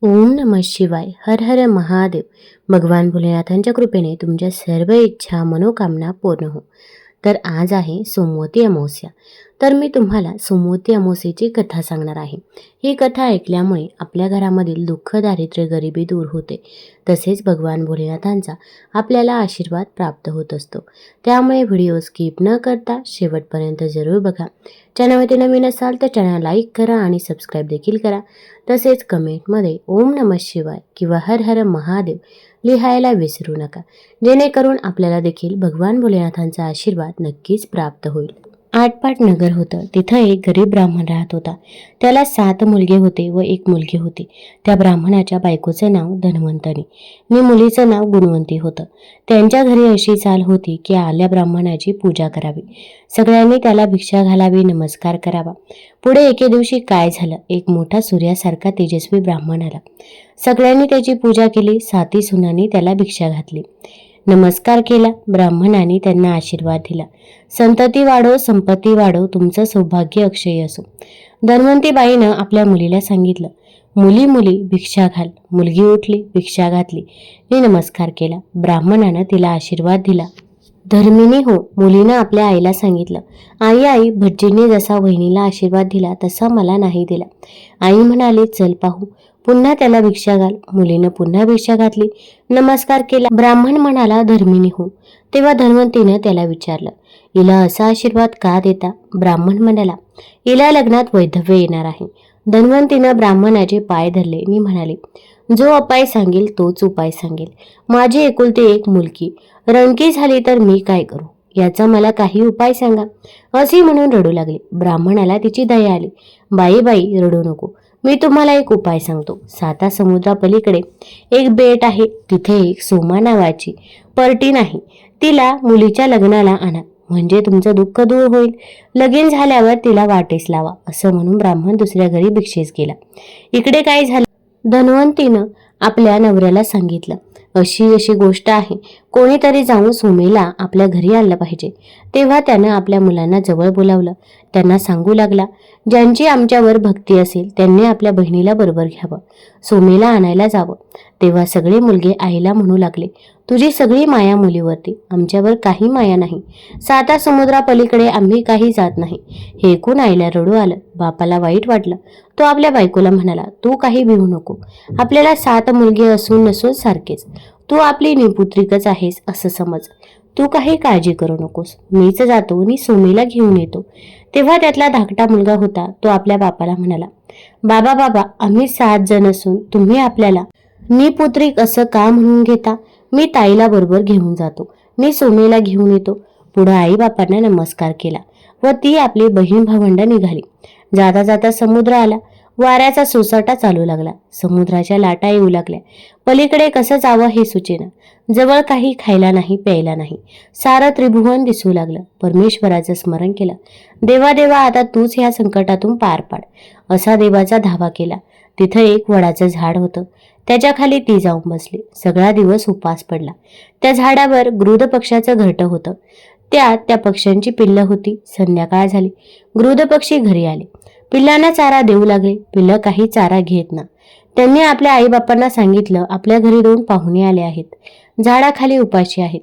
ओम नमः शिवाय. हर हर महादेव. भगवान भोलेनाथांच्या कृपेने तुमच्या सर्व इच्छा मनोकामना पूर्ण हो. तर आज आहे सोमवती अमावस्या. तर मी तुम्हाला सोमवती अमावस्येची कथा सांगणार आहे. ही कथा ऐकल्यामुळे आपल्या घरामधील दुःख, दारिद्र्य, गरिबी दूर होते. तसेच भगवान भोलेनाथांचा आपल्याला आशीर्वाद प्राप्त होत असतो. त्यामुळे व्हिडिओ स्किप न करता शेवटपर्यंत जरूर बघा. चॅनलवरती नवीन असाल तर चॅनल लाईक करा आणि सबस्क्राईब देखील करा. तसेच कमेंटमध्ये ओम नमः शिवाय किंवा हर हर महादेव लिहायला विसरू नका, जेणेकरून आपल्याला देखील भगवान भोलेनाथांचा आशीर्वाद नक्कीच प्राप्त होईल. आटपाट नगर होतं. तिथं एक गरीब ब्राह्मण राहत होता. त्याला 7 मुलगे होते व 1 मुलगी होती. त्या ब्राह्मणाच्या बायकोचं नाव धन्वंतरी आणि मुलीचं नाव गुणवंती होतं. त्यांच्या घरी अशी चाल होती की आल्या ब्राह्मणाची पूजा करावी, सगळ्यांनी त्याला भिक्षा घालावी, नमस्कार करावा. पुढे एके दिवशी काय झालं, एक मोठा सूर्यासारखा तेजस्वी ब्राह्मण आला. सगळ्यांनी त्याची पूजा केली. 7 सुनांनी त्याला भिक्षा घातली, नमस्कार केला. ब्राह्मणाने त्यांना आशीर्वाद दिला. संतती वाढो, संपत्ती वाढो, तुमचं सौभाग्य अक्षय असो. धन्वंतीबाईनं आपल्या मुलीला सांगितलं, मुली मुली भिक्षा घाल. मुलगी उठली, भिक्षा घातली आणि नमस्कार केला. ब्राह्मणानं तिला आशीर्वाद दिला. धर्मिणी हो. मुलीनं आपल्या आईला सांगितलं, आई भटजींनी जसा बहिणीला आशीर्वाद दिला तसा मला नाही दिला. आई म्हणाली, चल पाहू. पुन्हा त्याला भिक्षा घाल. मुलीनं पुन्हा भिक्षा घातली, नमस्कार केला. ब्राह्मण म्हणाला, धर्मिणी हो. तेव्हा धन्वंतीनं त्याला विचारलं, हिला असा आशीर्वाद का देता? ब्राह्मण म्हणाला, हिला लग्नात वैधव्य येणार आहे. धन्वंतीनं ब्राह्मणाचे पाय धरले आणि म्हणाले, जो उपाय सांगेल तोच उपाय सांगेल. माझी एकुलती 1 मुलगी रणकी झाली तर मी काय करू? याचा मला काही उपाय सांगा. असे म्हणून रडू लागले. ब्राह्मणाला तिची दया आली. बाई रडू नको, मी तुम्हाला एक उपाय सांगतो. 7 समुद्रापलीकडे एक बेट आहे. तिथे एक सोमा नावाची पर्टीन आहे. तिला मुलीच्या लग्नाला आणा, म्हणजे तुमचं दुःख दूर होईल. लगीन झाल्यावर तिला वाटेस लावा. असं म्हणून ब्राह्मण दुसऱ्या घरी भिक्षेस गेला. इकडे काय झालं, धन्वंतीनं आपल्या नवऱ्याला सांगितलं, अशी गोष्ट आहे. कोणीतरी जाऊन सोमेला आपल्या घरी आणलं पाहिजे. तेव्हा त्यानं आपल्या मुलांना जवळ बोलावलं. त्यांना सांगू लागला, ज्यांची आमच्यावर भक्ती असेल त्यांनी आपल्या बहिणीला बरोबर घ्यावं, सोमेला आणायला जावं. तेव्हा सगळे मुलगे आईला म्हणू लागले, तुझी सगळी माया मुलीवरती, आमच्यावर काही माया नाही. 7 समुद्रापलीकडे आम्ही काही जात नाही. हे ऐकून आईला रडू आलं. बापाला वाईट वाटलं. तो आपल्या बायकोला म्हणाला, तू काही भिवू नको. आपल्याला 7 मुलगे असून नसून सारखेच. तू आपली निपुत्रिकच आहेस असं समज. तू काही काळजी करू नकोस. मीच जातो आणि सोमेला घेऊन येतो. तेव्हा त्यातला धाकटा मुलगा होता. तो आपल्या बापाला म्हणाला, बाबा आम्ही 7 जण असून तुम्ही आपल्याला निपुत्रिक असं का म्हणून घेता? मी ताईला बरोबर घेऊन जातो. मी सोमेला घेऊन येतो. पुढे आई बापांना नमस्कार केला व ती आपली बहीण भावंड निघाली. जाता जाता समुद्र आला. वाऱ्याचा सोसाटा चालू लागला. समुद्राच्या लाटा येऊ लागल्या. पलीकडे कसं जावं हे सुचेना. जवळ काही खायला नाही, प्यायला नाही. सारं त्रिभुवन दिसू लागलं. परमेश्वराचं स्मरण केलं. देवा आता तूच ह्या संकटातून पार पाड, असा देवाचा धावा केला. तिथं एक वडाचं झाड होतं. त्याच्या खाली ती जाऊन बसली. सगळा दिवस उपास पडला. त्या झाडावर गरुड पक्षाचं घरटं होतं. त्यात त्या पक्ष्यांची पिल्लं होती. संध्याकाळ झाली. गरुड पक्षी घरी आले. पिल्लांना चारा देऊ लागले. पिल्लं काही चारा घेत ना. त्यांनी आपल्या आईबापांना सांगितलं, आपल्या घरी 2 पाहुणे आले आहेत. झाडाखाली उपाशी आहेत.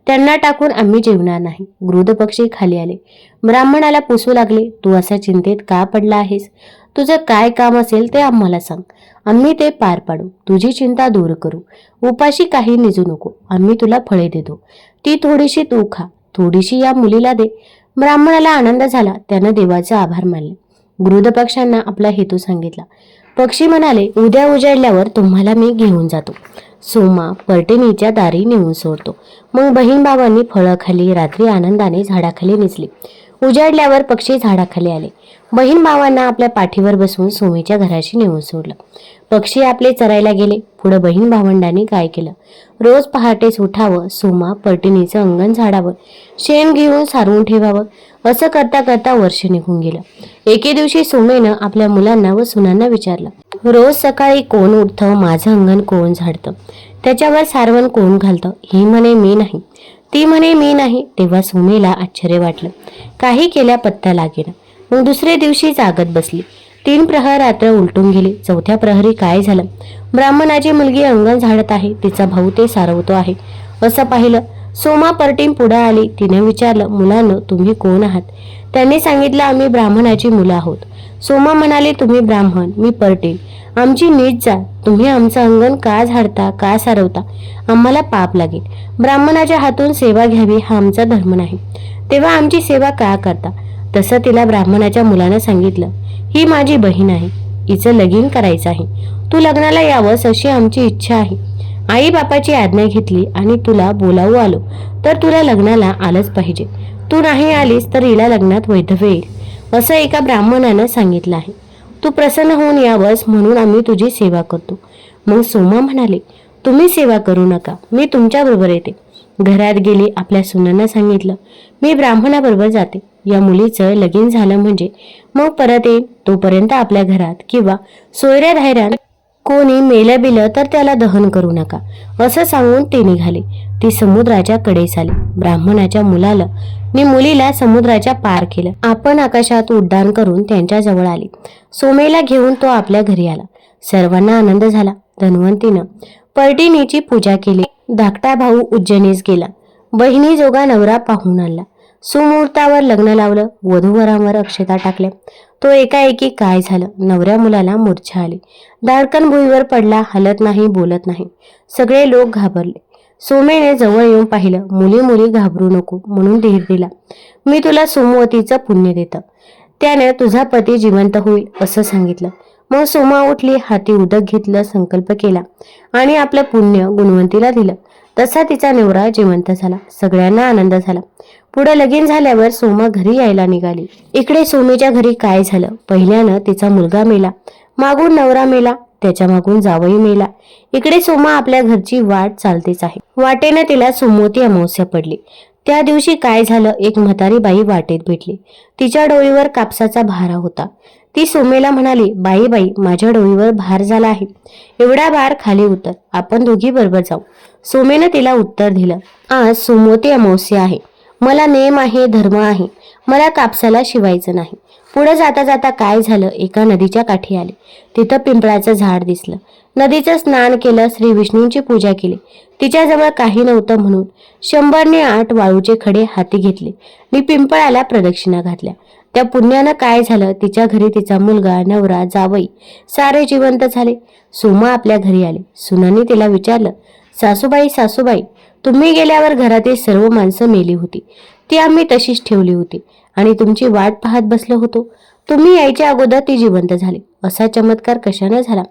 त्यांना टाकून आम्ही जेवणार नाही. गरुड पक्षी खाली आले. ब्राह्मणाला पुसू लागले, तू असा चिंतेत का पडला आहेस? तुझं काय काम असेल ते आम्हाला सांग, आम्ही ते पार पाडू. तुझी चिंता दूर करू. उपाशी काही निजू नको. आम्ही तुला फळे देतो. ती थोडीशी तू खा, थोडीशी या मुलीला दे. ब्राह्मणाला आनंद झाला. त्यानं देवाचे आभार मानले. गरुड पक्ष्यांना आपला हेतू सांगितला. पक्षी म्हणाले, उद्या उजाडल्यावर तुम्हाला मी घेऊन जातो. सोमा पर्टिनीच्या दारी नेऊन सोडतो. मग बहीण भावांनी फळं खाली. रात्री आनंदाने झाडाखाली निजली. उजाडल्यावर पक्षी झाडाखाली आले. बहीण भावांना आपल्या पाठीवर बसवून सोमेच्या घराशी नेऊन सोडलं. पक्षी आपले चरायला गेले. पुढे बहीण भावंडांनी काय केलं, रोज पहाटेच उठावं, सोमा पर्टिनीचं अंगण झाडावं, शेण घेऊन सारवून ठेवावं. असं करता करता वर्ष निघून गेलं. एके दिवशी सोमेनं आपल्या मुलांना व सुनांना विचारलं, रोज सकाळी कोण उठतं, माझं अंगण कोण झाडतं, त्याच्यावर सारवण कोण घालतं? ही म्हणे मी नाही, ती म्हणे मी नाही. तेव्हा सोमेला आश्चर्य वाटलं. काही केल्या पत्ता लागेना. मग दुसऱ्या दिवशी जागत बसली. 3 प्रहर रात्र उलटून गेली. 4थ्या प्रहरी काय झालं? ब्राह्मणाची मुलगी अंगण झाडत आहे, तिचा भाऊ ते सारवतो आहे असं पाहिलं. सोमा परटीम पुढे आली. तिने विचारलं, मुलांनो, तुम्ही कोण आहात? त्यांनी सांगितलं, आम्ही ब्राह्मणाची मुलं आहोत. सोमा म्हणाली, तुम्ही ब्राह्मण, मी परटील. आमची नीट जा. तुम्ही आमचं अंगण का झाडता, का सारवता? आम्हाला पाप लागेल. ब्राह्मणाच्या हातून सेवा घ्यावी हा आमचा धर्म नाही. तेव्हा आमची सेवा का करता? तसं तिला ब्राह्मणाच्या मुलानं सांगितलं, ही माझी बहीण आहे, हिचं लगीन करायचं आहे. तू लग्नाला यावंस अशी आमची इच्छा आहे. आई बापाची आज्ञा घेतली आणि तुला बोलावू आलो तर तुला लग्नाला आलंच पाहिजे. तू नाही आलीस तर हिला लग्नात वैधव्य येईल असं एका ब्राह्मणानं सांगितलं आहे. तू प्रसन्न होऊन यावंस म्हणून आम्ही तुझी सेवा करतो. मग सोमा म्हणाले, तुम्ही सेवा करू नका, मी तुमच्याबरोबर येते. घरात गेली. आपल्या सुनांना सांगितलं, मी ब्राह्मणाबरोबर जाते. या मुलीचं लगीन झालं म्हणजे मग परत येईल. तोपर्यंत आपल्या घरात किंवा सोयऱ्या धायऱ्यात कोणी मेलं बिलं तर त्याला दहन करू नका असं सांगून ते निघाले. ती समुद्राच्या कडेस आली. ब्राह्मणाच्या मुलीला समुद्राच्या पार केलं. आपण आकाशात उड्डाण करून त्यांच्या जवळ आली. सोमेला घेऊन तो आपल्या घरी आला. सर्वांना आनंद झाला. धन्वंतीनं पर्टिनीची पूजा केली. धाकटा भाऊ उज्जैनीस गेला. बहिणी जोगा नवरा पाहून आणला. सुमुहूर्तावर लग्न लावलं. वधूवरांवर अक्षता टाकल्या. तो एकाएकी काय झालं? नवऱ्या मुलाला मूर्छा आली. दाडकन भुईवर पडला. हलत नाही, बोलत नाही. सगळे लोक घाबरले. सोमेने जवळ येऊन पाहिलं. मुली घाबरू नको म्हणून धीर दिला. मी तुला सोमवतीचं पुण्य देतं, त्याने तुझा पती जिवंत होईल असं सांगितलं. मग सोमा उठली. हाती उदक घेतलं, संकल्प केला आणि आपलं पुण्य गुणवंतीला दिलं. तसा तिचा नवरा जिवंत झाला. सगळ्यांना आनंद झाला. पुढे लगीन झाल्यावर सोमा घरी यायला निघाली. इकडे सोमेच्या घरी काय झालं? पहिल्यानं तिचा मुलगा मेला, मागून नवरा मेला, त्याच्या मागून जावई मेला. इकडे सोमा आपल्या घरची वाट चालतेच आहे. वाटेनं तिला सोमवती अमावस्या पडली. त्या दिवशी काय झालं? एक म्हातारी बाई वाटेत भेटली. तिच्या डोईवर कापसाचा भारा होता. ती सोमेला म्हणाली, बाई माझ्या डोईवर भार झाला आहे, एवढा भार खाली उतर, आपण दोघी बरोबर जाऊ. सोमेनं तिला उत्तर दिलं, आज सोमवती अमावस्या आहे, मला नेम आहे, धर्म आहे, मला कापसाला शिवायचं नाही. पुढे जाता जाता काय झालं? एका नदीच्या काठी आले. तिथं पिंपळाचं झाड दिसलं. नदीचं स्नान केलं. श्री विष्णूंची पूजा केली. तिच्याजवळ काही नव्हतं म्हणून 108 वाळूचे खडे हाती घेतले आणि पिंपळाला प्रदक्षिणा घातल्या. त्या पुण्यानं काय झालं? तिच्या घरी तिचा मुलगा, नवरा, जावई सारे जिवंत झाले. सोमा आपल्या घरी आली. सुनांनी तिला विचारलं, सासूबाई, तुम्ही गेल्यावर घरातील सर्व माणसं मेली होती, ती आम्ही तशीच ठेवली होती आणि तुमची वाट पाहत बसलो होतो. तुम्ही यायच्या अगोदर ती जिवंत झाली. असा चमत्कार कशाने झाला?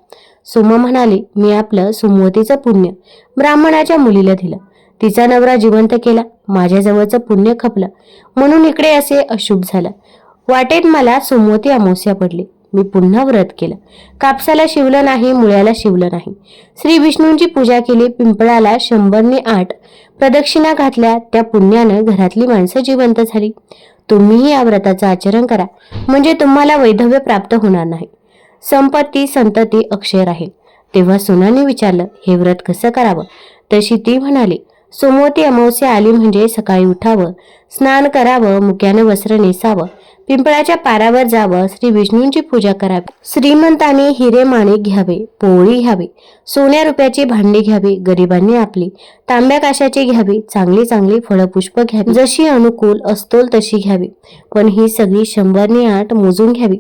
सोमा म्हणाली, मी आपलं सोमवतीचं पुण्य ब्राह्मणाच्या मुलीला दिलं, तिचा नवरा जिवंत केला, माझ्याजवळचं पुण्य खपलं, म्हणून इकडे असे अशुभ झालं. वाटेत मला सोमवती अमावस्या पडली. मी पुन्हा व्रत केलं, कापसाला शिवलं नाही, मुळ्याला शिवलं नाही, श्री विष्णूंची पूजा केली, पिंपळाला 108 प्रदक्षिणा घातल्या. त्या पुण्यानं घरातली माणसं जिवंत झाली. तुम्हीही या व्रताचं आचरण करा, म्हणजे तुम्हाला वैधव्य प्राप्त होणार नाही, संपत्ती संतती अक्षय राहील. तेव्हा सुनांनी विचारलं, हे व्रत कसं करावं? तशी ती म्हणाली, सोमवती अमावस्या आली म्हणजे सकाळी उठावं, स्नान करावं, मुक्यानं वस्त्र नेसावं, पिंपळाच्या पारावर जावं, श्री विष्णूंची पूजा करावी, श्रीमंतांनी हिरे माणिक घ्यावे, पोळी घ्यावी, सोन्या रुपयाची भांडी घ्यावी, गरिबांनी आपली तांब्या काशाची घ्यावी, चांगली चांगली फळपुष्प घ्यावी, जशी अनुकूल असतोल तशी घ्यावी, पण ही सगळी 108 मोजून घ्यावी.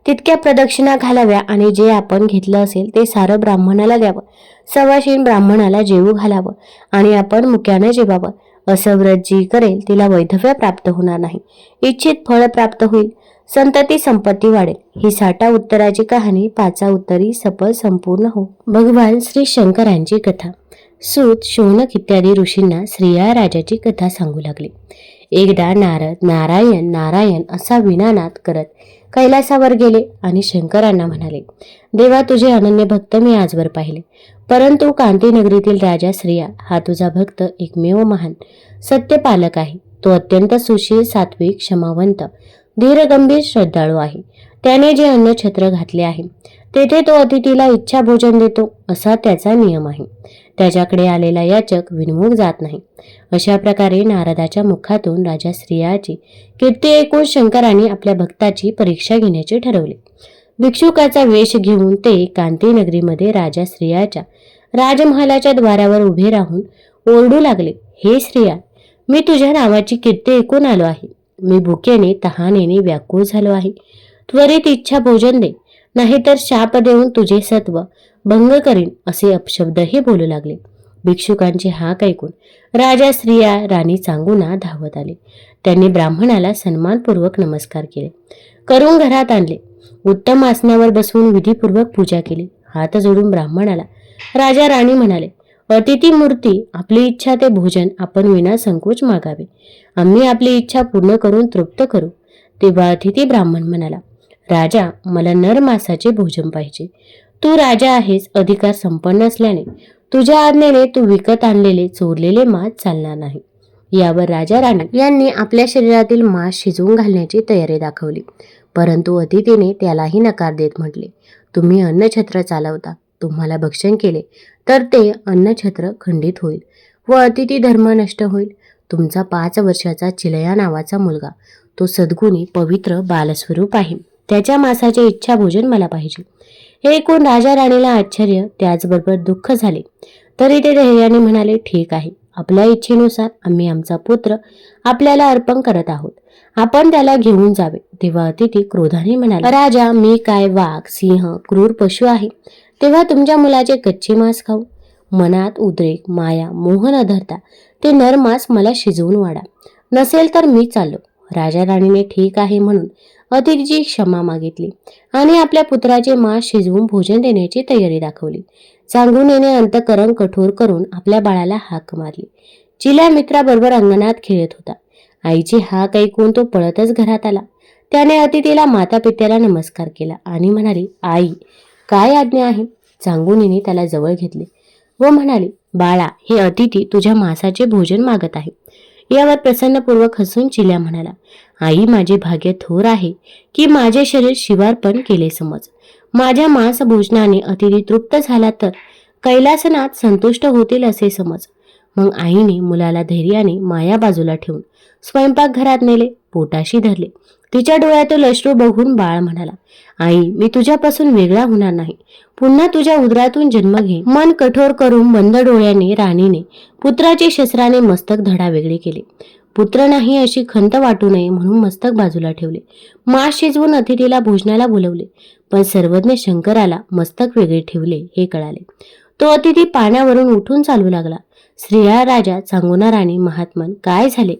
तितक्या प्रदक्षिणा घालाव्या आणि जे आपण घेतलं असेल ते सारं ब्राह्मणाला द्यावं, सवाशीण ब्राह्मणाला जेवू घालावं आणि आपण मुक्याने जेवावं. असं व्रत जी करेल तिला वैधव्य प्राप्त होणार नाही, इच्छित फळ प्राप्त होईल, संतती संपत्ती वाढेल. ही 60 उत्तराची कहाणी 5 उत्तरी सफल संपूर्ण हो. भगवान श्री शंकरांची कथा. सूत, शौनक इत्यादी ऋषींना श्रीया राजाची कथा सांगू लागली. एकदा नारद नारायण नारायण असा विनानाद करत कैलासावर गेले आणि शंकरांना म्हणाले, देवा, तुझे अनन्य भक्त मी आजवर पाहिले, परंतु कांतीनगरीतील राजा श्रिया हा तुझा भक्त एकमेव महान सत्यपालक आहे. तो अत्यंत सुशील, सात्विक, क्षमावंत, धीरगंभीर, श्रद्धाळू आहे. त्याने जे अन्न छत्र घातले आहे तेथे तो अतिथीला इच्छा भोजन देतो, असा त्याचा नियम आहे. त्याच्याकडे आलेला याचक विनमुख जात नाही. अशा प्रकारे नारदाच्या मुखातून राजा श्रियाची कीर्ती ऐकून शंकरांनी आपल्या भक्ताची परीक्षा घेण्याचे ठरवले. भिक्षुकाचा वेश घेऊन ते कांतीनगरीमध्ये राजा श्रियाच्या राजमहालाच्या द्वारावर उभे राहून ओरडू लागले, हे श्रिया, मी तुझ्या नावाची कीर्ती ऐकून आलो आहे. मी भुकेने तहानेने व्याकुळ झालो आहे. त्वरित इच्छा भोजन दे, नाहीतर शाप देऊन तुझे सत्व भंग करीन, असे अपशब्दही बोलू लागले. भिक्षुकांचे हाक ऐकून राजा श्रिया राणी चांगुना धावत आले. त्यांनी ब्राह्मणाला सन्मानपूर्वक नमस्कार केले, करून घरात आणले. उत्तम आसनावर बसवून विधीपूर्वक पूजा केली. हात जोडून ब्राह्मणाला राजा राणी म्हणाले, अतिथी मूर्ती, आपली इच्छा ते भोजन आपण विना संकोच मागावे. आम्ही आपली इच्छा पूर्ण करून तृप्त करू. तेव्हा अतिथी ब्राह्मण म्हणाला, राजा, मला नर मासाचे भोजन पाहिजे. तू राजा आहेस, अधिकार संपन्न असल्याने तुझ्या आज्ञेने तू विकत आणलेले चोरलेले मांस चालणार नाही. यावर राजा राणी यांनी आपल्या शरीरातील मांस शिजवून घालण्याची तयारी दाखवली. परंतु अतिथीने त्यालाही नकार देत म्हटले, तुम्ही अन्नछत्र चालवता, तुम्हाला भक्षण केले तर ते अन्नछत्र खंडित होईल व अतिथी धर्म नष्ट होईल. तुमचा 5 वर्षाचा चिलया नावाचा मुलगा, तो सद्गुणी पवित्र बालस्वरूप आहे. त्याच्या मांसाचे इच्छा भोजन मला पाहिजे. हे ऐकून राजा राणीला आश्चर्य त्याचबरोबर दुःख झाले. तरी ते धैर्याने म्हणाले, ठीक आहे, आपल्या इच्छेनुसार आम्ही आमचा पुत्र आपल्याला अर्पण करत आहोत. आपण त्याला घेऊन जावे. तेव्हा अतिथी क्रोधाने म्हणाला, राजा, मी काय वाघ, सिंह, क्रूर पशु आहे, तेव्हा तुमच्या मुलाचे कच्चे मांस खाऊ? मनात उद्रेक, माया, मोह न धरता ते नरमांस मला शिजवून वाढा. नसेल तर मी चाललो. राजा राणीने ठीक आहे म्हणून अतिथीची क्षमा मागितली आणि आपल्या पुत्राचे मांस शिजवून भोजन देण्याची तयारी दाखवली. चांगुनेने अंतकरण कठोर करून आपल्या बाळाला हाक मारली. चिल्या मित्राबरोबर अंगणात खेळत होता. आईची हाक ऐकून तो पळतच घरात आला. त्याने अतिथीला माता पित्याला नमस्कार केला आणि म्हणाली, आई, काय आज्ञा आहे? चांगुनीने त्याला जवळ घेतले व म्हणाली, बाळा, हे अतिथी तुझ्या मांसाचे भोजन मागत आहे. यावर प्रसन्नपूर्वक हसून चिल्या म्हणाला, आई, माझे भाग्य थोर आहे की माझे शरीर शिवार्पण केले समज. माझ्या मांस भोजनाने अतिथी तृप्त झाला तर कैलासनाथ संतुष्ट होतील असे समज. मग आईने मुलाला धैर्याने माया बाजूला ठेवून स्वयंपाकघरात नेले. पोटाशी धरले. तिच्या डोळ्यातील अश्रू बघून बाळ म्हणाला, आई, मी तुझ्यापासून वेगळा होणार नाही. पुन्हा तुझ्या उदरातून जन्म घे. मन कठोर करून बंद डोळ्याने राणीने पुत्राचे शस्त्राने मस्तक धडावेगळे केले. पुत्र नाही अशी खंत वाटू नये म्हणून मस्तक बाजूला ठेवले. मांस शिजवून अतिथीला भोजनाला बोलवले. पण सर्वज्ञ शंकराला मस्तक वेगळे ठेवले हे कळाले. तो अतिथी पाण्यावरून उठून चालू लागला. श्रिया राजा, चांगुना राणी, महात्मन, काय झाले?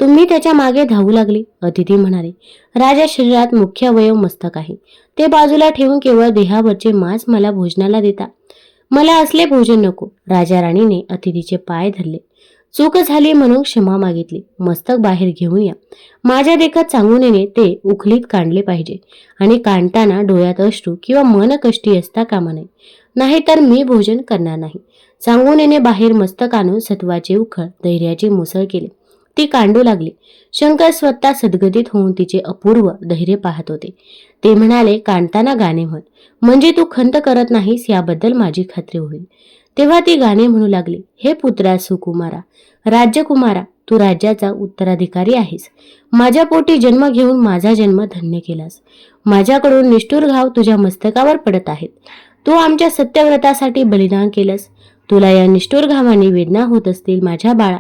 तुम्ही त्याच्या मागे धावू लागले. अतिथी म्हणाले, राजा, शरीरात मुख्य अवयव मस्तक आहे. ते बाजूला ठेवून केवळ देहावरचे मांस मला भोजनाला देता. मला असले भोजन नको. राजा राणीने अतिथीचे पाय धरले. चूक झाली म्हणून क्षमा मागितली. मस्तक बाहेर घेऊन या. माझ्या देखत चांगुनेने ते उखलीत काढले पाहिजे आणि काढताना डोळ्यात अश्रू किंवा मन कष्टी असता कामा नये, नाहीतर मी भोजन करणार नाही. चांगुनेने बाहेर मस्तक आणून सत्वाचे उखळ, धैर्याची मुसळ केले. ती कांडू लागली. शंकर स्वतः सद्गतीत होऊन तिचे अपूर्व धैर्य पाहत होते. ते म्हणाले, कांडताना गाणे म्हण, म्हणजे तू खंत करत नाहीस याबद्दल माझी खात्री होईल. तेव्हा ती गाणे म्हणू लागली, हे पुत्रा सुकुमारा, राज्यकुमारा, तू राज्याचा उत्तराधिकारी आहेस. माझ्या पोटी जन्म घेऊन माझा जन्म धन्य केलास. माझ्याकडून निष्ठुर घाव तुझ्या मस्तकावर पडत आहेत. तू आमच्या सत्यव्रतासाठी बलिदान केलंस. तुला या निष्ठुर घावाने वेदना होत असतील माझ्या बाळा,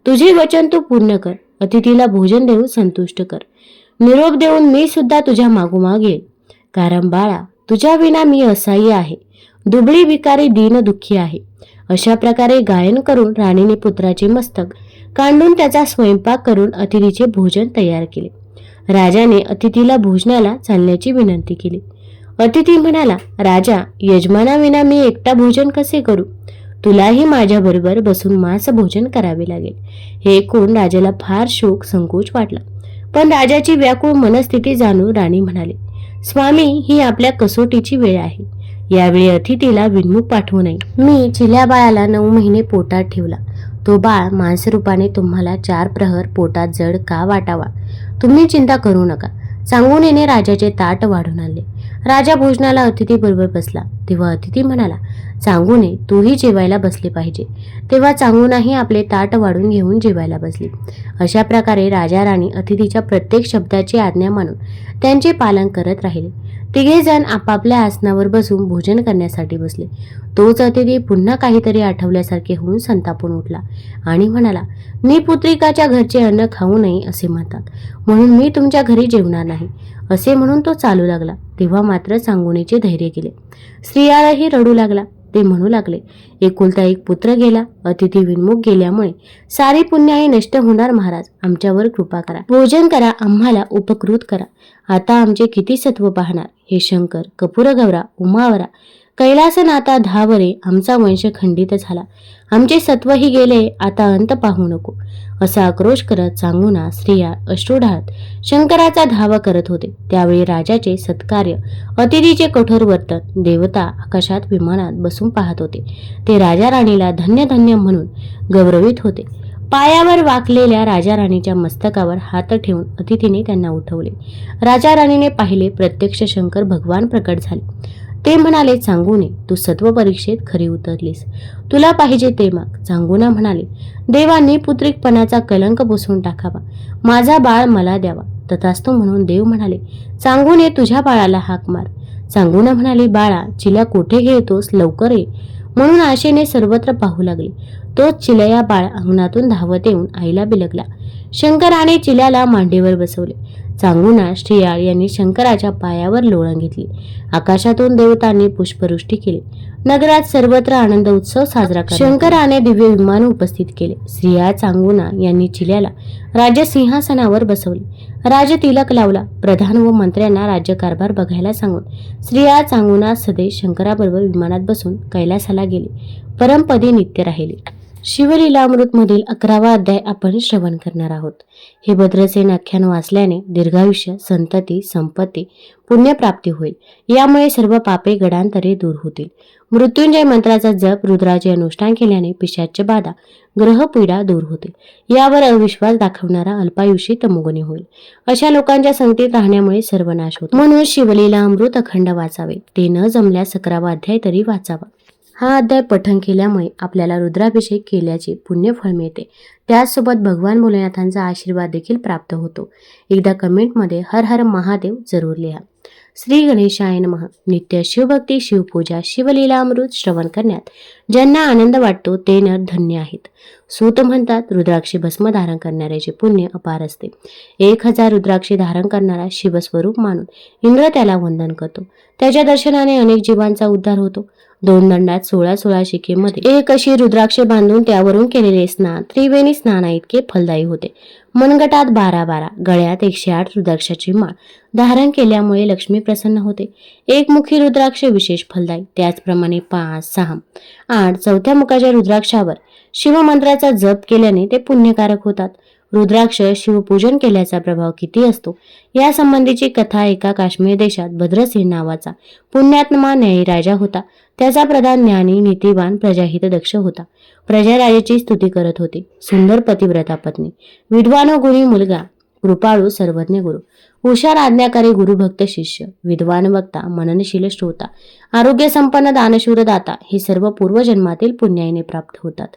तुझे वचन तू पूर्ण कर. अतिथीला भोजन देऊन संतुष्ट कर. निरोप देऊन मी सुद्धा तुझ्या मागोमाग येईल. कारण बाळा, तुझ्या विना मी असहाय्य आहे, दुबळी, भिकारी, दीन, दुःखी आहे. अशा प्रकारे गायन करून राणीने पुत्राचे मस्तक कांडून त्याचा स्वयंपाक करून अतिथीचे भोजन तयार केले. राजाने अतिथीला भोजनाला चालण्याची विनंती केली. अतिथी म्हणाला, राजा, यजमानाविना मी एकटा भोजन कसे करू? तुलाही माझ्याबरोबर बसून मांस भोजन करावे लागेल. हे ऐकून राजाला फार शोक संकोच वाटला. पण राजाची व्याकुळ मनस्थिती जाणून राणी म्हणाली, स्वामी, ही आपल्या कसोटीची वेळ आहे. यावेळी अतिथीला विनमुख पाठवू नये. मी चिल्या बाळाला 9 महिने पोटात ठेवला. तो बाळ मांसरूपाने तुम्हाला 4 प्रहर पोटात जड का वाटावा? तुम्ही चिंता करू नका. चांगुनेने राजाचे ताट वाढून आणले. राजा भोजनाला अतिथी बरोबर बसला. तेव्हा अतिथी म्हणाला, चांगुने, तूही जेवायला बसले पाहिजे. तेव्हा चांगुनाही आपले ताट वाढून घेऊन जेवायला बसली. अशा प्रकारे राजा राणी अतिथीच्या प्रत्येक शब्दाची आज्ञा मानून त्यांचे पालन करत राहिले. तिघेजण आपापल्या आसनावर बसून भोजन करण्यासाठी बसले. तोच अतिथी पुन्हा काहीतरी आठवल्यासारखे होऊन संतापून उठला आणि म्हणाला, मी पुत्रिकाच्या घरचे अन्न खाऊ नये असे म्हणतात, म्हणून मी तुमच्या घरी जेवणार नाही असे म्हणून तो चालू लागला. तेव्हा मात्र सांगुणेचे धैर्य गेले. स्त्रियालाही रडू लागला. ते म्हणू लागले, एकुलता एक पुत्र गेला, अतिथी विन्मुख गेल्यामुळे सारी पुण्याई नष्ट होणार. महाराज, आमच्यावर कृपा करा, भोजन करा, आम्हाला उपकृत करा. आता आमचे किती सत्व पाहणार. हे शंकर, कपूरगौरा, उमावरा, कैलासनाथा धावरे, आमचा वंश खंडित झाला. आमचे सत्वही गेले, आता अंत पाहू नको. असा आक्रोश करत सांगूना स्त्रिया अश्रू ढाळत शंकराचा धावा करत होते. त्यावेळी राजाचे सत्कार्य, अतिथीचे कठोर वर्तन देवता आकाशात विमानात बसून पाहत होते. ते राजा राणीला धन्य धन्य म्हणून गौरवित होते. पायावर वाकलेल्या राजा राणीच्या मस्तकावर हात ठेवून अतिथीने त्यांना उठवले. राजा राणीने पाहिले, प्रत्यक्ष शंकर भगवान प्रकट झाले. ते म्हणाले, सांगुने, तू सत्व परीक्षेत खरी उतरलीस. तुला पाहिजे ते माग. सांगुना म्हणाले, देवांनी पुत्रिकपणाचा कलंक पुसून टाकावा. माझा बाळ मला द्यावा. तथास्तु म्हणून देव म्हणाले, सांगुने, तुझ्या बाळाला हाक मार. सांगुना म्हणाली, बाळा, चिल्या कोठे घेतोस, लवकर ये. म्हणून आशेने सर्वत्र पाहू लागले. तोच चिलया बाळ अंगणातून धावत येऊन आईला बिलगला. शंकराने चिल्याला मांडीवर बसवले. सांगुना श्रीयाळ यांनी शंकराच्या पायावर लोळण घेतली. आकाशातून देवतांनी पुष्पवृष्टी केली. नगरात सर्वत्र आनंद उत्सव साजरा करण्यात आला. शंकराने दिव्य विमान उपस्थित केले. स्त्रिया सांगुना यांनी चिल्याला राजसिंहासनावर बसवले. राजतिलक लावला. प्रधान व मंत्र्यांना राज्यकारभार बघायला सांगून स्त्रिया सांगुना सदेश शंकराबरोबर विमानात बसून कैलासाला गेले. परमपदी नित्य राहिले. शिवलीलामृत मधील 11वा अध्याय आपण श्रवण करणार आहोत. हे भद्रसेन आख्यान वाचल्याने दीर्घायुष्य, संतती, संपत्ती, पुण्यप्राप्ती होईल. यामुळे सर्व पापे गडांतरे दूर होतील. मृत्युंजय मंत्राचा जप, रुद्राचे अनुष्ठान केल्याने पिशाच्य बाधा, ग्रहपीडा दूर होतील. यावर अविश्वास दाखवणारा अल्पायुषी तमोगुणी होईल. अशा लोकांच्या संगतीत राहण्यामुळे सर्वनाश होतो. म्हणून शिवलीला अमृत अखंड वाचावे. ते न जमल्यास 11वा अध्याय तरी वाचावा. हा अध्याय पठण केल्यामुळे आपल्याला रुद्राभिषेक केल्याचे पुण्यफळ मिळते. त्याचसोबत भगवान भोलेनाथांचा आशीर्वाद देखील प्राप्त होतो. एकदा कमेंटमध्ये हर हर महादेव जरूर लिहा. श्री गणेशाय नमः. नित्य शिवभक्ती, शिवपूजा, शिवलीलामृत श्रवण करण्यात ज्यांना आनंद वाटतो ते नर धन्य आहेत. सूत म्हणतात, रुद्राक्षी भस्म धारण करणाऱ्याचे पुण्य अपार असते. 1000 रुद्राक्षी धारण करणारा शिवस्वरूप मानून इंद्र त्याला वंदन करतो. त्याच्या दर्शनाने अनेक जीवांचा उद्धार होतो. 2 दंडात 16 शिकेमध्ये एक अशी रुद्राक्षे बांधून त्यावरून केलेले स्नान त्रिवेणी स्नाना इतके फलदायी होते. मनगटात 12, गळ्यात 108 रुद्राक्षाची माळ धारण केल्यामुळे लक्ष्मी प्रसन्न होते. एकमुखी रुद्राक्ष विशेष फलदायी. त्याचप्रमाणे 5, 6, 8 चौथ्या मुखाच्या रुद्राक्षावर शिवमंत्राचा जप केल्याने ते पुण्यकारक होतात. रुद्राक्ष शिवपूजन केल्याचा प्रभाव किती असतो या संबंधीची कथा एका काश्मीर देशात भद्रसेन नावाचा पुण्यात्मा न्यायी राजा होता. त्याचा प्रधान ज्ञानी, नीतिवान, प्रजाहित दक्ष होता. प्रजा राजाची स्तुती करत होती. सुंदर पतिव्रता पत्नी, विद्वान व गुणी मुलगा, कृपाळू सर्वज्ञ गुरु, हुशार आज्ञाकारी गुरुभक्त शिष्य, विद्वान वक्ता, मननशील श्रोता, आरोग्य संपन्न दानशूर दाता हे सर्व पूर्वजन्मातील पुण्याईने प्राप्त होतात.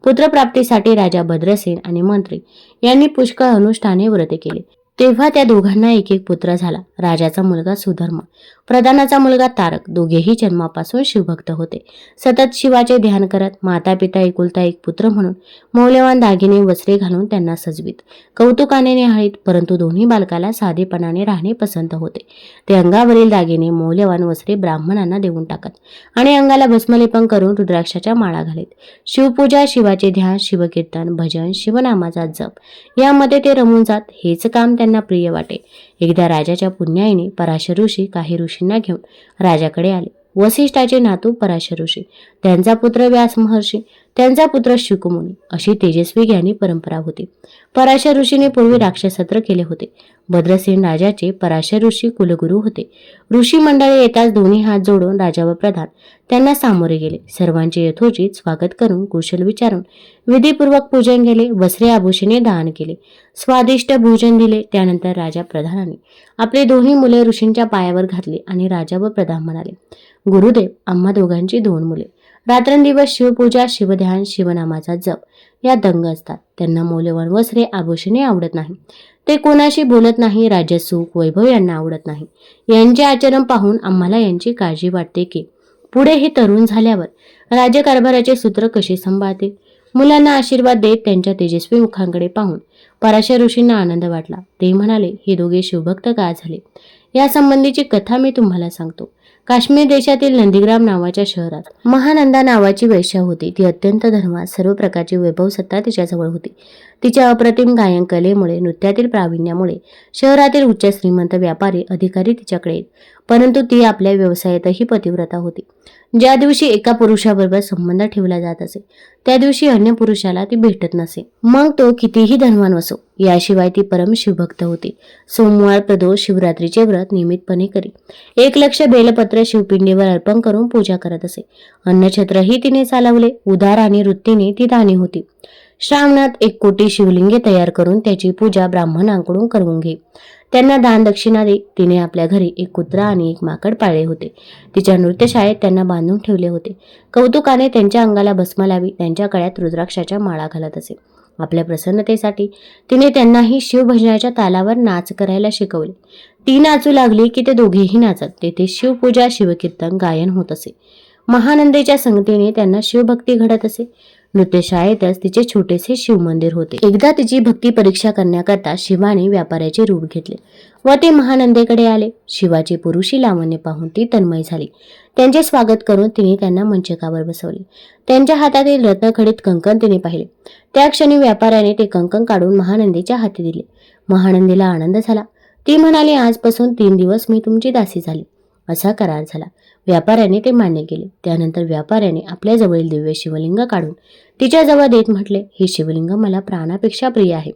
पुत्रप्राप्तीसाठी राजा भद्रसेन आणि मंत्री यांनी पुष्कळ अनुष्ठाने व्रते केली. तेव्हा त्या दोघांना एक पुत्र झाला. राजाचा मुलगा सुधर्मा, प्रधानाचा मुलगा तारक, दोघेही जन्मापासून शिवभक्त होते. सतत शिवाचे ध्यान करत माता पिता एकुलता एक पुत्र म्हणून मौल्यवान दागिने वस्त्रे घालून त्यांना सजवीत, कौतुकाने निहाळीत. परंतु दोन्ही बालकाला साधेपणाने राहणे पसंत होते. ते अंगावरील दागिने, मौल्यवान वस्त्रे ब्राह्मणांना देऊन टाकत आणि अंगाला भस्मलेपन करून रुद्राक्षाच्या माळा घालीत. शिवपूजा, शिवाचे ध्यान, शिवकीर्तन, भजन, शिवनामाचा जप यामध्ये ते रमून जात. हेच काम त्यांना प्रिय वाटे. एकदा राजाच्या पुण्याईने पराशर ऋषी काही ऋषींना घेऊन राजाकडे आले. वसिष्ठाचे नातू पराशर ऋषी, त्यांचा पुत्र व्यास महर्षी, त्यांचा पुत्र शुकमुनी अशी तेजस्वी ज्ञानी परंपरा होती. पराशर ऋषीने पूर्वी राक्षसत्र केले होते. भद्रसेन राजाचे पराशर ऋषी कुलगुरू होते. ऋषी मंडळी येताच दोन्ही हात जोडून राजा व प्रधान त्यांना सामोरे गेले. सर्वांचे यथोचित स्वागत करून कुशल विचारून विधीपूर्वक पूजन केले. वस्त्रे आभूषणे दान केले. स्वादिष्ट भोजन दिले. त्यानंतर राजा प्रधानाने आपले दोन्ही मुले ऋषींच्या पायावर घातली आणि राजा व प्रधान म्हणाले, गुरुदेव, आम्हा दोघांची 2 मुले रात्रंदिवस शिवपूजा, शिवध्यान, शिवनामाचा जप या दंग असतात. त्यांना मौल्यवान वस्त्रे, आभूषणे आवडत नाही. ते कोणाशी बोलत नाही. राज्य, सुख, वैभव यांना आवडत नाही. यांचे आचरण पाहून आम्हाला यांची काळजी वाटते की पुढे हे तरुण झाल्यावर राज्यकारभाराचे सूत्र कसे सांभाळतील. मुलांना आशीर्वाद देत त्यांच्या तेजस्वी मुखांकडे पाहून पराशर ऋषींना आनंद वाटला. ते म्हणाले, हे दोघे शिवभक्त का झाले? या संबंधीची कथा मी तुम्हाला सांगतो. काश्मीर देशातील नंदीग्राम नावाच्या शहरात महानंदा नावाची वैश्या होती. ती अत्यंत धर्मात, सर्व प्रकारची वैभव सत्ता तिच्याजवळ होती. तिच्या अप्रतिम गायन कलेमुळे, नृत्यातील प्रावीण्यामुळे शहरातील उच्च श्रीमंत व्यापारी, अधिकारी तिच्याकडे येत. परंतु ती आपल्या व्यवसायातही पतिव्रता होती. ज्या दिवशी एका पुरुषाबरोबर संबंध ठेवला जात असे त्या दिवशी अन्य पुरुषाला ती भेटत नसे, मग तो कितीही धनवान असो. याशिवाय ती परम शिवभक्त होती. सोमवार, प्रदोष, शिवरात्रीचे व्रत नियमितपणे करी. 1,00,000 बेलपत्र शिवपिंडीवर अर्पण करून पूजा करत असे. अन्नछत्रही तिने चालवले. उदार आणि वृत्तीने ती दानी होती. श्रावणात 1 कोटी शिवलिंगे तयार करून त्याची पूजा ब्राह्मणांकडून करून घे. त्यांना दान दक्षिणा दे. तिने आपल्या घरी 1 कुत्रा आणि 1 माकड पाळले होते. तिच्या नृत्यशाळेत त्यांना बांधून ठेवले होते. कौतुकाने त्यांच्या अंगाला भस्म लावी, त्यांच्या गळ्यात रुद्राक्षाच्या माळा घालत असे. आपल्या प्रसन्नतेसाठी तिने त्यांनाही शिवभजनाच्या तालावर नाच करायला शिकवले. ती नाचू लागली की ते दोघेही नाचत. तेथे शिवपूजा, शिवकीर्तन, गायन होत असे. महानंदेच्या संगतीने त्यांना शिवभक्ती घडत असे. नृत्यशाळेतच तिचे छोटेसे शिवमंदिर होते. एकदा तिची भक्ती परीक्षा करण्याकरता शिवाने व्यापाऱ्याचे रूप घेतले व ते महानंदेकडे आले. शिवाचे पुरुषी लावण्य पाहून ती तन्मय झाली. त्यांचे स्वागत करून तिने त्यांना मंचकावर बसवले. त्यांच्या हातातील रत्नखडीत कंकण तिने पाहिले. त्या क्षणी व्यापाऱ्याने ते कंकण काढून महानंदीच्या हाती दिले. महानंदीला आनंद झाला. ती म्हणाली, आजपासून 3 दिवस मी तुमची दासी झाली. असा करार झाला. व्यापाऱ्याने ते मान्य केले. त्यानंतर व्यापाऱ्याने आपल्या जवळील दिव्य शिवलिंग काढून तिच्याजवळ देत म्हटले, हे शिवलिंग मला प्राणापेक्षा प्रिय आहे.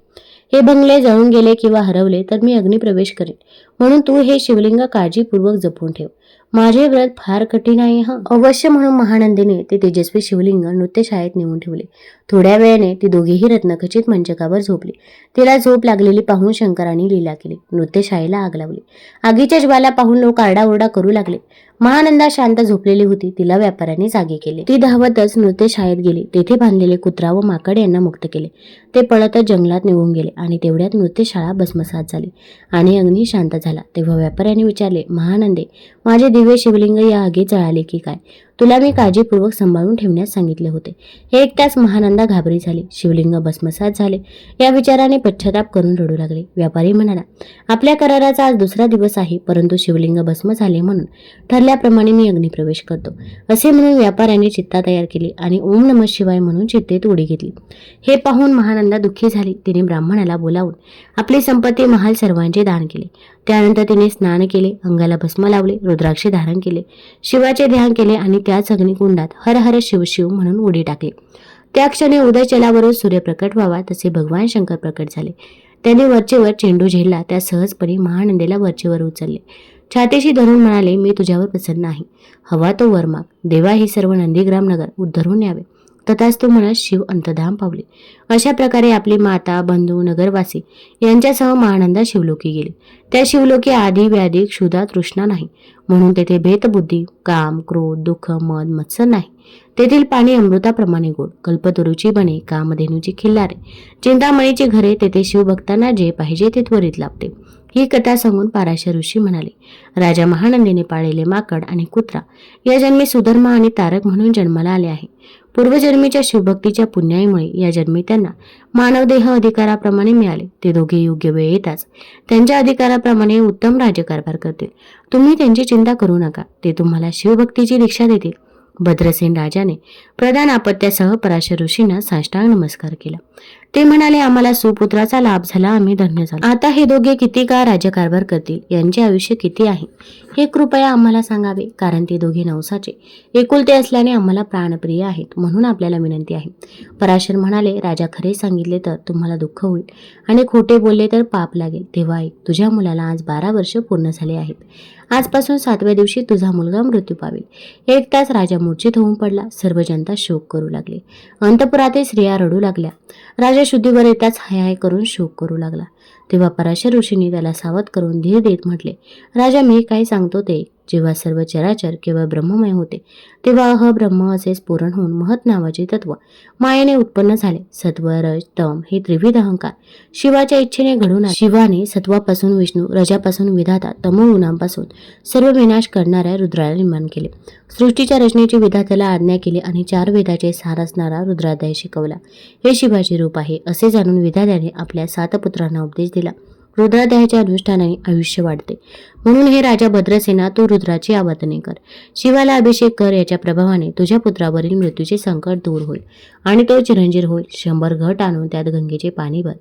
हे बंगले जळून गेले किंवा हरवले तर मी अग्निप्रवेश करेन, म्हणून तू हे शिवलिंग काळजीपूर्वक जपून ठेव. माझे व्रत फार कठीण आहे अवश्य, म्हणून महानंदीने ते तेजस्वी शिवलिंग नृत्यशाळेत नेऊन ठेवले. थोड्या वेळाने ती दोघीही रत्नखचित मंचकावर झोपली. तिला झोप लागलेली पाहून शंकराने लीला केली. नृत्यशाळेला आग लावली. आगीच्या ज्वाला पाहून लोक आरडाओरडा करू लागले. महानंदा शांत झोपलेली होती. तिला व्यापाऱ्याने जागे केले. ती धावतच नृत्यशाळेत गेली. तेथे बांधलेले कुत्रा व माकड यांना मुक्त केले. ते पळतच जंगलात निघून गेले आणि तेवढ्यात नृत्यशाळा भस्मसात झाली आणि अग्नी शांत झाला. तेव्हा व्यापाऱ्याने विचारले, महानंदे, माझे दिव्य शिवलिंग या आगीत जळाले की काय? तुला मी काळजीपूर्वक सांभाळून ठेवण्यास सांगितले होते. हे ऐकताच महानंदा घाबरी झाली. शिवलिंग भस्मसात झाले या विचाराने पश्चाताप करून रडू लागले. व्यापारी म्हणाला, आपल्या कराराचा आज दुसरा दिवस आहे, परंतु शिवलिंग भस्म झाले म्हणून ठरल्याप्रमाणे मी अग्निप्रवेश करतो. असे म्हणून व्यापाऱ्याने चित्ता तयार केली आणि ओम नमः शिवाय म्हणून चित्तेत उडी घेतली. हे पाहून महानंदा दुःखी झाली. तिने ब्राह्मणाला बोलावून आपली संपत्ती, महाल सर्वांचे दान केले. त्यानंतर तिने स्नान केले, अंगाला भस्म लावले, रुद्राक्षे धारण केले, शिवाचे ध्यान केले आणि त्याच अग्निकुंडात हर हर शिव शिव म्हणून उडी टाकली. त्या क्षणी उदयचलावरून सूर्य प्रकट व्हावा तसे भगवान शंकर प्रकट झाले. त्याने वरचेवर चेंडू झेलला. त्या सहजपणे महानंदेला वरचेवर उचलले. छातीशी धरून म्हणाले, मी तुझ्यावर प्रसन्न आहे. हवा तो वर माग. देवा हे सर्व नंदीग्राम नगर उद्धरून यावे. तथास्तु म्हणत शिव अंतधाम पावले. अशा प्रकारे आपली माता, बंधू, नगरवासी यांच्यासह महानंदा शिवलोकी गेली. त्या शिवलोकी आधी व्याधी, क्षुधा, तृष्णा नाही, म्हणून तेथे भेदबुद्धी, काम, क्रोध, दुःख, मद, मत्सर नाही. तेथील पाणी अमृताप्रमाणे गोड, कल्पतरूची बने, कामधेनूची खिल्लारे, चिंतामणीची घरे. तेथे शिवभक्तांना जे पाहिजे ते त्वरित लाभते. ही कथा सांगून पराशर ऋषी म्हणाले, राजा महानंदीने पाळलेले माकड आणि कुत्रा या जन्मी सुधर्मा आणि तारक म्हणून जन्माला आले आहे. पूर्वजन्मीच्या शिवभक्तीच्या पुण्याईमुळे या जन्मी त्यांना मानवदेह अधिकाराप्रमाणे मिळाले. ते दोघे योग्य वेळ येताच त्यांच्या अधिकाराप्रमाणे उत्तम राज्यकारभार करतील. तुम्ही त्यांची चिंता करू नका. ते तुम्हाला शिवभक्तीची दीक्षा देतील. भद्रसेन राजाने प्रधान आपत्यासह पराशर ऋषींना साष्टांग नमस्कार केला. ते म्हणाले, आम्हाला सुपुत्राचा लाभ झाला, आम्ही धन्य झालो. आता हे दोघे किती काळ राज्यकारभार करतील, यांचे आयुष्य किती आहे हे कृपया आम्हाला सांगावे, कारण ते दोघे नवसाचे एकुलते असल्याने आम्हाला प्राणप्रिय आहेत, म्हणून आपल्याला विनंती आहे. पराशर म्हणाले, राजा खरे सांगितले तर तुम्हाला दुःख होईल आणि खोटे बोलले तर पाप लागेल. तेव्हा ऐक, तुझ्या मुलाला आज 12 वर्ष पूर्ण झाले आहेत. आजपासून 7व्या दिवशी तुझा मुलगा मृत्यू पावेल. एकताच राजा मूर्छित होऊन पडला. सर्व जनता शोक करू लागले. अंतपुरातील स्त्रिया रडू लागल्या. राजा शुद्धीवर येताच हाय हाय करून शोक करू लागला. तेव्हा पराशर ऋषींनी त्याला सावध करून धीर देत म्हटले, राजा, मी काय सांगतो ते जेव्हा सर्व चराचर केवळ ब्रह्ममय होते तेव्हा अहब्रह्म असे स्फुरण होऊन महत् नावाचे तत्व मायेने उत्पन्न झाले. सत्व, रज, तम हे त्रिविध अहंकार शिवाच्या इच्छेने घडून आले. शिवाने सत्वापासून विष्णू, रजापासून विधाता, तमोगुणांपासून सर्व विनाश करणाऱ्या रुद्राला निर्माण केले. सृष्टीच्या रचनेची विधात्याला आज्ञा केली आणि 4 वेदाचे सार असणारा रुद्राध्याय शिकवला. हे शिवाचे रूप आहे असे जाणून विधात्याने आपल्या 7 पुत्रांना उपदेश दिला. रुद्राध्यायाच्या अनुष्ठानाने आयुष्य वाढते. म्हणून हे राजा भद्रसेना, तू रुद्राची आवाहने कर, शिवाला अभिषेक कर. याच्या प्रभावाने तुझ्या पुत्रावरील मृत्यूचे संकट दूर होईल आणि तो चिरंजीर होईल. 100 घट आणून त्यात गंगेचे पाणी भर,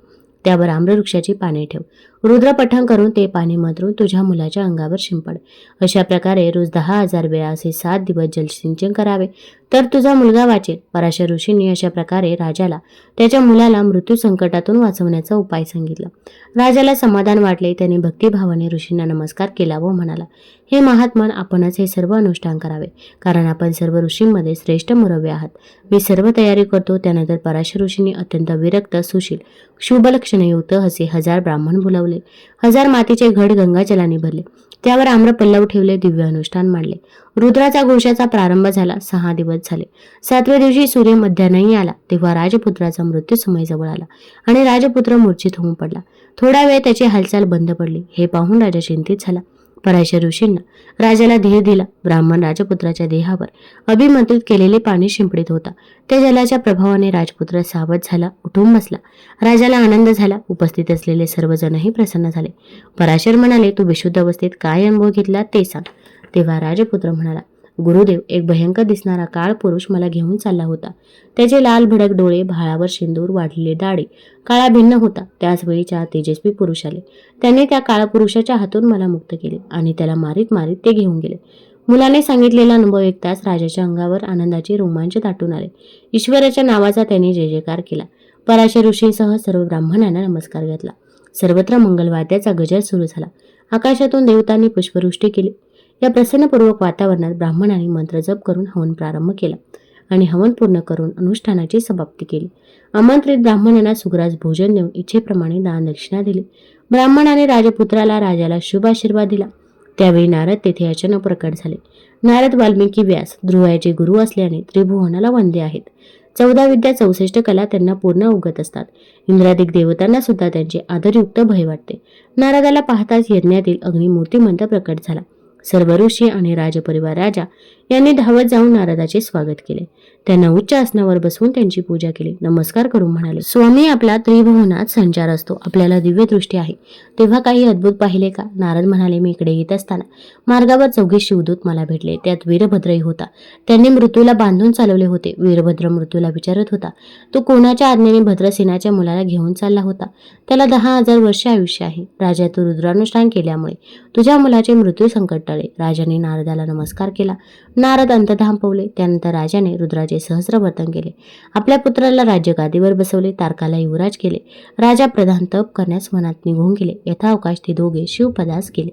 त्यावर आम्रवृक्षाची पाने ठेव. रुद्रपठण करून ते पाणी मंत्रून तुझ्या मुलाच्या अंगावर शिंपड. अशा प्रकारे रोज 10,000 वेळा असे 7 दिवस जलसिंचन करावे, तर तुझा मुलगा वाचेल. पराशर ऋषींनी अशा प्रकारे राजाला त्याच्या मुलाला मृत्यू संकटातून वाचवण्याचा उपाय सांगितला. राजाला समाधान वाटले. त्याने भक्तिभावाने ऋषींना नमस्कार केला व म्हणाला, हे महात्मन, आपणच हे सर्व अनुष्ठान करावे, कारण आपण सर्व ऋषींमध्ये श्रेष्ठ मुरव्य आहात. मी सर्व तयारी करतो. त्यानंतर पराशर ऋषींनी अत्यंत विरक्त, सुशील, शुभलक्षणयुक्त असे 1000 ब्राह्मण बोलावले. 1000 मातीचे घट गंगाजलाने भरले, त्यावर आम्रपल्लव ठेवले. दिव्य अनुष्ठान मांडले. रुद्राचा घोषाचा प्रारंभ झाला. 6 दिवस झाले. 7व्या दिवशी सूर्य मध्यान्ही आला तेव्हा राजपुत्राचा मृत्यू समय जवळ आला आणि राजपुत्र मूर्छित होऊन पडला. थोडा वेळ त्याची हालचाल बंद पडली. हे पाहून राजा चिंतित झाला. पराशर ऋषींना राजाला धीर दिला. ब्राह्मण राजपुत्राच्या देहावर अभिमंत्रित केलेले पाणी शिंपडीत होता. त्या जलाच्या प्रभावाने राजपुत्र सावध झाला, उठून बसला. राजाला आनंद झाला. उपस्थित असलेले सर्वजणही प्रसन्न झाले. पराशर म्हणाले, तू विशुद्ध अवस्थेत काय अनुभव घेतला ते सांग. तेव्हा राजपुत्र म्हणाला, गुरुदेव, एक भयंकर दिसणारा काळ पुरुष मला घेऊन चालला होता. त्याचे लाल भडक डोळे, भाळावर शेंदूर, वाढलेली दाढी, काळा भिन्न होता. त्याचवेळी 4 तेजस्वी पुरुष आले. त्यांनी त्या काळा पुरुषाच्या हातून मला मुक्त केले आणि त्याला मारीत मारीत ते घेऊन गेले. मुलाने सांगितलेला अनुभव ऐकताच राजाच्या अंगावर आनंदाचे रोमांच दाटून आले. ईश्वराच्या नावाचा त्यांनी जय जयकार केला. पराशर ऋषींसह सर्व ब्राह्मणांना नमस्कार घातला. सर्वत्र मंगलवाद्याचा गजर सुरू झाला. आकाशातून देवतांनी पुष्पवृष्टी केली. या प्रसन्नपूर्वक वातावरणात ब्राह्मणांनी मंत्रजप करून हवन प्रारंभ केला आणि हवन पूर्ण करून अनुष्ठानाची समाप्ती केली. आमंत्रित ब्राह्मणांना सुग्रास भोजन देऊन इच्छेप्रमाणे दान दक्षिणा दिली. ब्राह्मणाने राजपुत्राला राजाला शुभ आशीर्वाद दिला. त्यावेळी नारद तेथे अचानक प्रकट झाले. नारद, वाल्मिकी, व्यास ध्रुवाचे गुरु असल्याने त्रिभुवनाला वंदे आहेत. 14 विद्या 64 कला त्यांना पूर्ण अवगत असतात. इंद्रादिक देवतांना सुद्धा त्यांचे आदरयुक्त भय वाटते. नारदाला पाहताच यज्ञातील अग्निमूर्तिमंत प्रकट झाला. सर्व ऋषी आणि राजपरिवार राजा यांनी धावत जाऊन नारदाचे स्वागत केले. त्यांना उच्च आसनावर बसवून त्यांची पूजा केली. नमस्कार करून म्हणाले, स्वामी, आपला त्रिभुवनात संचार असतो. आपल्याला दिव्य दृष्टी आहे. तेव्हा काही अद्भुत पाहिले का? नारद म्हणाले, मी इकडे येत असताना मार्गावर 24 शिवदूत मला भेटले. त्यात वीरभद्रही होता. त्यांनी मृत्यूला बांधून चालवले होते. वीरभद्र मृत्यूला विचारत होता, तू कोणाच्या आज्ञेने भद्रसेनाच्या मुलाला घेऊन चालला होता? त्याला 10,000 वर्षे आयुष्य आहे. राजा, तू रुद्रानुष्ठान केल्यामुळे तुझ्या मुलाचे मृत्यू संकट टळले. राजाने नारदाला नमस्कार केला. नारद अंतर्धान पावले. त्यानंतर राजाने रुद्राचे सहस्रवर्तन केले. आपल्या पुत्राला राज्यगादीवर बसवले. तारकाला युवराज केले. राजा प्रधान तप करण्यास वनात निघून गेले. यथावकाश ते दोघे शिवपदास गेले.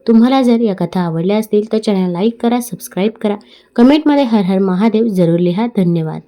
तुम्हाला जर या कथा आवडल्या असतील तर चॅनल लाईक करा, सबस्क्राईब करा, कमेंटमध्ये हर हर महादेव जरूर लिहा. धन्यवाद.